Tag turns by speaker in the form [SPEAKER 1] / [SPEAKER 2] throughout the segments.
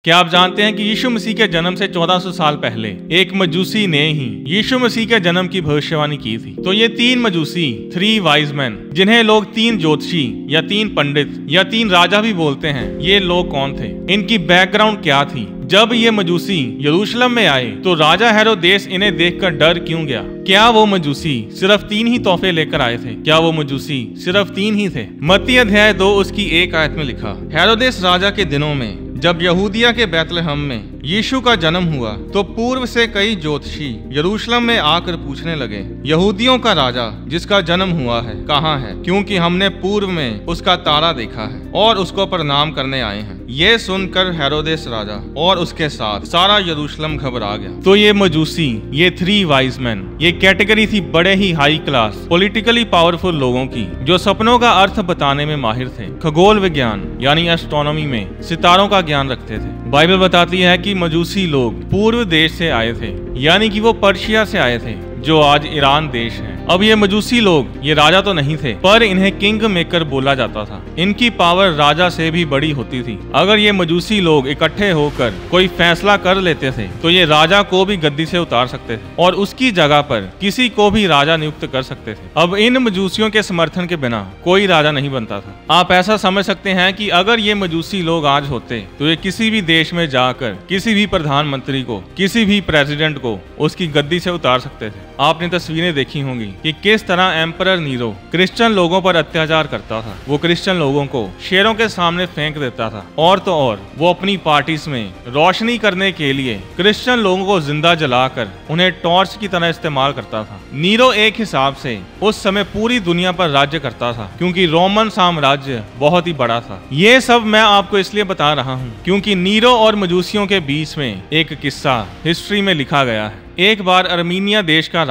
[SPEAKER 1] क्या आप जानते हैं कि यीशु मसीह के जन्म से 1400 साल पहले एक मजूसी ने ही यीशु मसीह के जन्म की भविष्यवाणी की थी। तो ये 3 मजूसी, 3 वाइज मैन, जिन्हें लोग 3 ज्योतिषी या 3 पंडित या 3 राजा भी बोलते हैं, ये लोग कौन थे, इनकी बैकग्राउंड क्या थी। जब ये मजूसी यरूशलेम में आए तो राजा हेरोदेस इन्हें देखकर डर क्यों गया। क्या वो मजूसी सिर्फ 3 ही तोहफे लेकर आए थे? क्या वो मजूसी सिर्फ 3 ही थे? मत्ती अध्याय 2 उसकी 1 आयत में लिखा, हेरोदेस राजा के दिनों में जब यहूदिया के बैतलहम में यीशु का जन्म हुआ तो पूर्व से कई ज्योतिषी यरूशलेम में आकर पूछने लगे, यहूदियों का राजा जिसका जन्म हुआ है कहाँ है, क्योंकि हमने पूर्व में उसका तारा देखा है और उसको प्रणाम करने आए हैं। ये सुनकर हेरोदेस राजा और उसके साथ सारा यरूशलेम घबरा गया। तो ये मजूसी, ये 3 वाइज मैन, ये कैटेगरी थी बड़े ही हाई क्लास पॉलिटिकली पावरफुल लोगों की, जो सपनों का अर्थ बताने में माहिर थे, खगोल विज्ञान यानी एस्ट्रोनॉमी में सितारों का ज्ञान रखते थे। बाइबल बताती है कि मजूसी लोग पूर्व देश से आए थे, यानी कि वो पर्शिया से आए थे, जो आज ईरान देश है। अब ये मजूसी लोग, ये राजा तो नहीं थे, पर इन्हें किंग मेकर बोला जाता था। इनकी पावर राजा से भी बड़ी होती थी। अगर ये मजूसी लोग इकट्ठे होकर कोई फैसला कर लेते थे तो ये राजा को भी गद्दी से उतार सकते थे और उसकी जगह पर किसी को भी राजा नियुक्त कर सकते थे। अब इन मजूसियों के समर्थन के बिना कोई राजा नहीं बनता था। आप ऐसा समझ सकते हैं कि अगर ये मजूसी लोग आज होते तो ये किसी भी देश में जाकर किसी भी प्रधानमंत्री को, किसी भी प्रेसिडेंट को उसकी गद्दी से उतार सकते थे। आपने तस्वीरें देखी होंगी कि किस तरह एम्परर नीरो क्रिश्चियन लोगों पर अत्याचार करता था। वो क्रिश्चियन लोगों को शेरों के सामने फेंक देता था और तो और वो अपनी पार्टीज में रोशनी करने के लिए क्रिश्चियन लोगों को जिंदा जलाकर उन्हें टॉर्च की तरह इस्तेमाल करता था। नीरो एक हिसाब से उस समय पूरी दुनिया पर राज्य करता था, क्योंकि रोमन साम्राज्य बहुत ही बड़ा था। ये सब मैं आपको इसलिए बता रहा हूँ क्योंकि नीरो और मजूसियों के बीच में एक किस्सा हिस्ट्री में लिखा गया है। एक बार अर्मीनिया देश का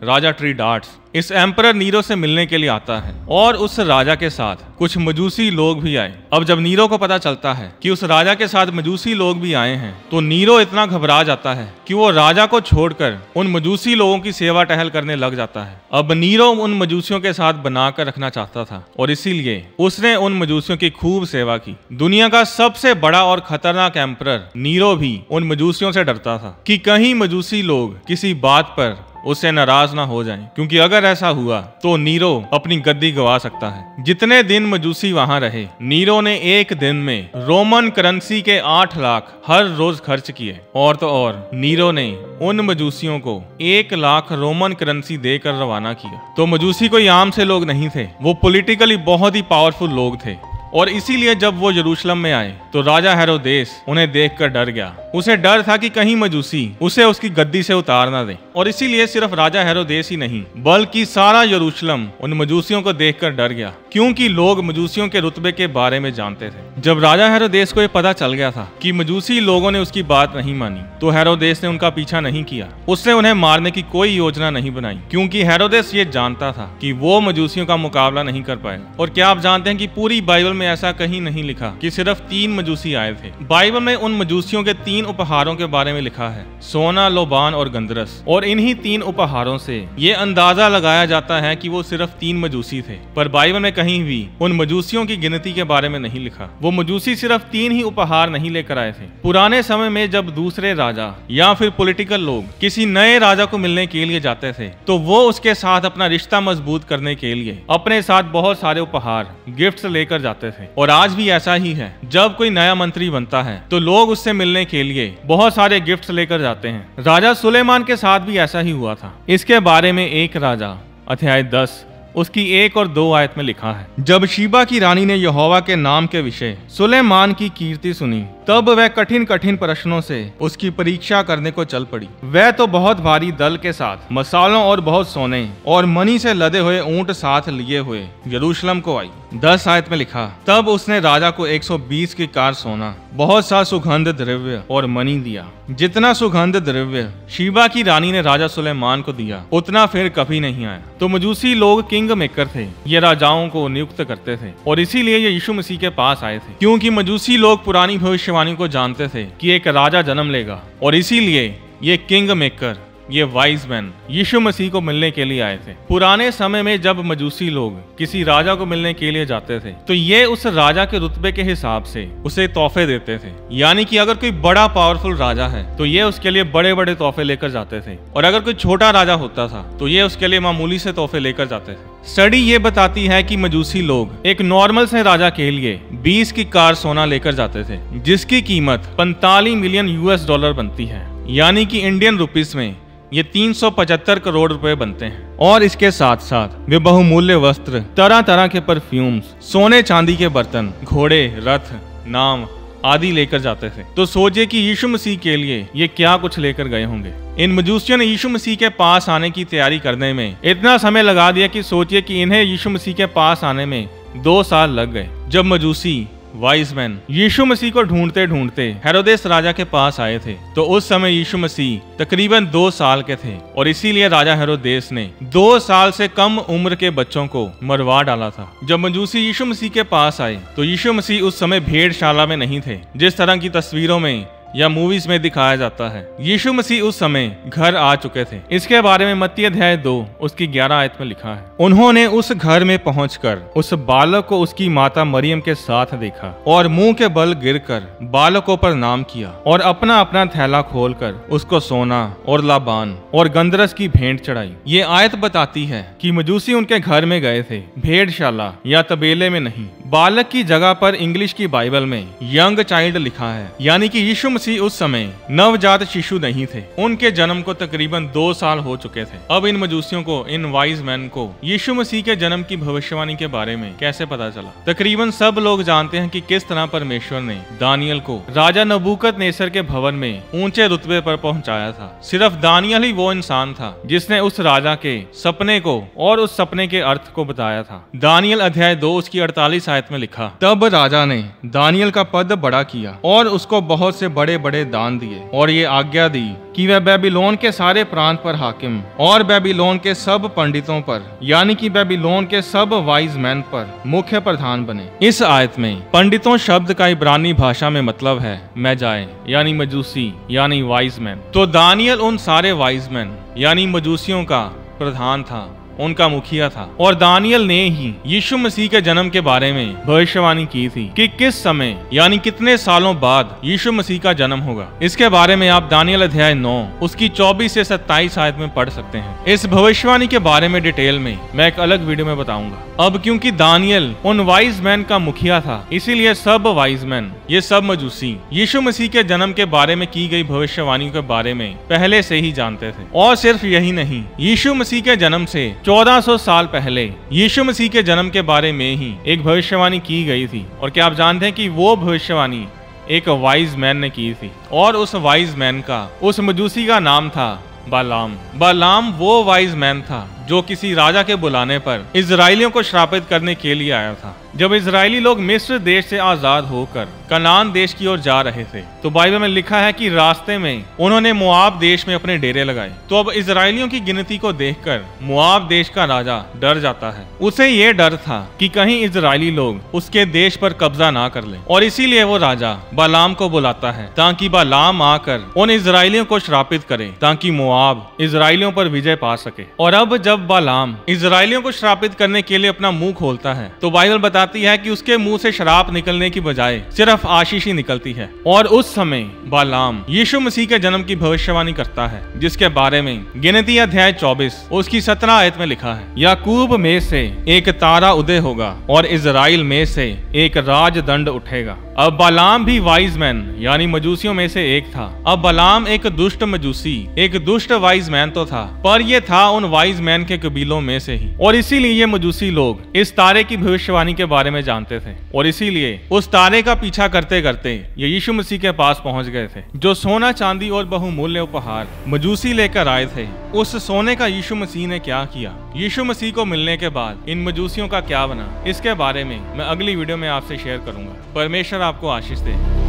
[SPEAKER 1] राजा ट्रीडाट्स इस एम्परर नीरो से मिलने के लिए आता है और उस राजा के साथ कुछ मजूसी लोग भी आए। अब जब नीरो को पता चलता है कि उस राजा के साथ मजूसी लोग भी आए हैं तो नीरो इतना घबरा जाता है कि वो राजा को छोड़कर उन मजूसी लोगों की सेवा टहल करने लग जाता है। अब नीरो उन मजूसियों के साथ बनाकर रखना चाहता था और इसीलिए उसने उन मजूसियों की खूब सेवा की। दुनिया का सबसे बड़ा और खतरनाक एम्परर नीरो भी उन मजूसियों से डरता था कि कहीं मजूसी लोग किसी बात पर उससे नाराज ना हो जाएं, क्योंकि अगर ऐसा हुआ तो नीरो अपनी गद्दी गवा सकता है। जितने दिन मजूसी वहां रहे, नीरो ने एक दिन में रोमन करेंसी के 8 लाख हर रोज खर्च किए और तो और नीरो ने उन मजूसियों को 1 लाख रोमन करेंसी देकर रवाना किया। तो मजूसी कोई आम से लोग नहीं थे, वो पॉलिटिकली बहुत ही पावरफुल लोग थे और इसीलिए जब वो यरूशलेम में आए तो राजा हेरोदेस उन्हें देखकर डर गया। उसे डर था कि कहीं मजूसी उसे उसकी गद्दी से उतार ना दे और इसीलिए सिर्फ राजा हेरोदेस ही नहीं बल्कि सारा यरूशलेम उन मजूसियों को देखकर डर गया, क्योंकि लोग मजूसियों के रुतबे के बारे में जानते थे। जब राजा हेरोदेस को यह पता चल गया था कि मजूसी लोगों ने उसकी बात नहीं मानी तो हेरोदेस ने उनका पीछा नहीं किया। उसने उन्हें मारने की कोई योजना नहीं बनाई, क्योंकि हेरोदेस ये जानता था कि वो मजूसियों का मुकाबला नहीं कर पाएगा। और क्या आप जानते हैं कि पूरी बाइबल में ऐसा कहीं नहीं लिखा कि सिर्फ 3 मजूसी आए थे। बाइबल में उन मजूसियों के 3 उपहारों के बारे में लिखा है, सोना, लोबान और गंधरस। और इन्हीं 3 उपहारों से ये अंदाजा लगाया जाता है कि वो सिर्फ 3 मजूसी थे। पर बाइबल में कहीं भी उन मजूसियों की गिनती के बारे में नहीं लिखा। वो मजूसी सिर्फ 3 ही उपहार नहीं लेकर आए थे। पुराने समय में जब दूसरे राजा या फिर पॉलिटिकल लोग किसी नए राजा को मिलने के लिए जाते थे तो वो उसके साथ अपना रिश्ता मजबूत करने के लिए अपने साथ बहुत सारे उपहार, गिफ्ट्स लेकर जाते थे। और आज भी ऐसा ही है, जब कोई नया मंत्री बनता है तो लोग उससे मिलने के लिए बहुत सारे गिफ्ट्स लेकर जाते हैं। राजा सुलेमान के साथ भी ऐसा ही हुआ था। इसके बारे में 1 राजा अध्याय 10 उसकी 1 और 2 आयत में लिखा है, जब शीबा की रानी ने यहोवा के नाम के विषय सुलेमान की कीर्ति सुनी तब वह कठिन कठिन प्रश्नों से उसकी परीक्षा करने को चल पड़ी। वह तो बहुत भारी दल के साथ मसालों और बहुत सोने और मणि से लदे हुए ऊंट साथ लिए हुए यरूशलेम को आई। 10 आयत में लिखा, तब उसने राजा को 120 की कार सोना, बहुत सा सुगंध द्रव्य और मणि दिया। जितना सुगंध द्रव्य शीबा की रानी ने राजा सुलेमान को दिया उतना फिर कभी नहीं आया। तो मजूसी लोग किंग मेकर थे, ये राजाओं को नियुक्त करते थे और इसीलिए ये यीशु मसीह के पास आए थे, क्योंकि मजूसी लोग पुरानी भविष्यवाणी को जानते थे कि एक राजा जन्म लेगा और इसीलिए ये किंग मेकर ये वाइज मैन यीशु मसीह को मिलने के लिए आए थे। पुराने समय में जब मजूसी लोग किसी राजा को मिलने के लिए जाते थे तो ये उस राजा के रुतबे के हिसाब से उसे तोहफे देते थे। यानी कि अगर कोई बड़ा पावरफुल राजा है तो ये उसके लिए बड़े बड़े तोहफे लेकर जाते थे, और अगर कोई छोटा राजा होता था तो ये उसके लिए मामूली से तोहफे लेकर जाते थे। स्टडी ये बताती है कि मजूसी लोग एक नॉर्मल से राजा के लिए 20 की कार सोना लेकर जाते थे, जिसकी कीमत 45 मिलियन US$ बनती है। यानी कि इंडियन रुपीस में ये 375 करोड़ रुपए बनते हैं। और इसके साथ साथ वे बहुमूल्य वस्त्र, तरह तरह के परफ्यूम्स, सोने चांदी के बर्तन, घोड़े, रथ, नाव आदि लेकर जाते थे। तो सोचिए कि यीशु मसीह के लिए ये क्या कुछ लेकर गए होंगे। इन मजूसियों ने यीशु मसीह के पास आने की तैयारी करने में इतना समय लगा दिया कि सोचिए कि इन्हें यीशु मसीह के पास आने में 2 साल लग गए। जब मजूसी वाइज मैन यीशु मसीह को ढूंढते ढूंढते हेरोदेस राजा के पास आए थे तो उस समय यीशु मसीह तकरीबन 2 साल के थे, और इसीलिए राजा हेरोदेस ने 2 साल से कम उम्र के बच्चों को मरवा डाला था। जब मजूसी यीशु मसीह के पास आए तो यीशु मसीह उस समय भेड़शाला में नहीं थे, जिस तरह की तस्वीरों में या मूवीज में दिखाया जाता है। यीशु मसीह उस समय घर आ चुके थे। इसके बारे में मत्ती अध्याय 2 उसकी 11 आयत में लिखा है, उन्होंने उस घर में पहुंचकर उस बालक को उसकी माता मरियम के साथ देखा और मुंह के बल गिरकर बालकों पर नाम किया और अपना अपना थैला खोलकर उसको सोना और लाबान और गंदरस की भेंट चढ़ाई। ये आयत बताती है कि मजूसी उनके घर में गए थे, भेड़शाला या तबेले में नहीं। बालक की जगह पर इंग्लिश की बाइबल में यंग चाइल्ड लिखा है, यानी कि यीशु मसीह उस समय नवजात शिशु नहीं थे। उनके जन्म को तकरीबन 2 साल हो चुके थे। अब इन मजूसियों को, इन वाइज मैन को यीशु मसीह के जन्म की भविष्यवाणी के बारे में कैसे पता चला? तकरीबन सब लोग जानते हैं कि किस तरह परमेश्वर ने दानियल को राजा नबूकदनेस्सर के भवन में ऊंचे रुतबे पर पहुंचाया था। सिर्फ दानियल ही वो इंसान था जिसने उस राजा के सपने को और उस सपने के अर्थ को बताया था। दानियल अध्याय 2 उसकी 48 आयत में लिखा, तब राजा ने दानियल का पद बड़ा किया और उसको बहुत से बड़े बड़े दान दिए और ये आज्ञा दी कि वह बेबीलोन के सारे प्रांत पर हाकिम और बेबीलोन के सब पंडितों पर, यानी कि बेबीलोन के सब वाइज मैन पर मुख्य प्रधान बने। इस आयत में पंडितों शब्द का इब्रानी भाषा में मतलब है मैजाए, यानी मजूसी, यानी वाइज मैन। तो दानियल उन सारे वाइज मैन यानी मजूसियों का प्रधान था, उनका मुखिया था। और दानियल ने ही यीशु मसीह के जन्म के बारे में भविष्यवाणी की थी कि किस समय यानी कितने सालों बाद यीशु मसीह का जन्म होगा। इसके बारे में आप दानियल अध्याय 9 उसकी 24 से 27 आयत में पढ़ सकते हैं। इस भविष्यवाणी के बारे में डिटेल में मैं एक अलग वीडियो में बताऊंगा। अब क्योंकि दानियल उन वाइज मैन का मुखिया था, इसीलिए सब वाइज मैन, ये सब मजूसी यीशु मसीह के जन्म के बारे में की गई भविष्यवाणी के बारे में पहले से ही जानते थे। और सिर्फ यही नहीं, यीशु मसीह के जन्म से 1400 साल पहले यीशु मसीह के जन्म के बारे में ही एक भविष्यवाणी की गई थी। और क्या आप जानते हैं कि वो भविष्यवाणी एक वाइज मैन ने की थी, और उस वाइज मैन का, उस मजूसी का नाम था बालाम। बालाम वो वाइज मैन था जो किसी राजा के बुलाने पर इजराइलियों को श्रापित करने के लिए आया था। जब इजरायली लोग मिस्र देश से आजाद होकर कनान देश की ओर जा रहे थे तो बाइबल में लिखा है कि रास्ते में उन्होंने मोआब देश में अपने डेरे लगाए। तो अब इजरायलियों की गिनती को देखकर मोआब देश का राजा डर जाता है। उसे ये डर था कि कहीं इजरायली लोग उसके देश पर कब्जा ना कर लें, और इसीलिए वो राजा बालाम को बुलाता है ताकि बालाम आकर उन इजरायलियों को श्रापित करे ताकि मोआब इजरायलियों पर विजय पा सके। और अब जब बालाम इजरायलियों को श्रापित करने के लिए अपना मुंह खोलता है तो बाइबल बताती है कि उसके मुंह से शराप निकलने की बजाय सिर्फ आशीष ही निकलती है। और उस समय बालाम यीशु मसीह के जन्म की भविष्यवाणी करता है, जिसके बारे में गिनती अध्याय 24 उसकी 17 आयत में लिखा है, याकूब में से एक तारा उदय होगा और इजराइल में से एक राजदंड उठेगा। अब बालाम भी वाइज मैन यानी मजूसियों में से एक था। अब बालाम एक दुष्ट मजूसी, एक दुष्ट वाइज मैन तो था, पर यह था उन वाइज मैन के कबीलों में से ही। और इसीलिए ये मजूसी लोग इस तारे की भविष्यवाणी के बारे में जानते थे, और इसीलिए उस तारे का पीछा करते करते ये यीशु मसीह के पास पहुंच गए थे। जो सोना चांदी और बहुमूल्य उपहार मजूसी लेकर आए थे, उस सोने का यीशु मसीह ने क्या किया? यीशु मसीह को मिलने के बाद इन मजूसियों का क्या बना? इसके बारे में मैं अगली वीडियो में आपसे शेयर करूंगा। परमेश्वर आपको आशीष दे।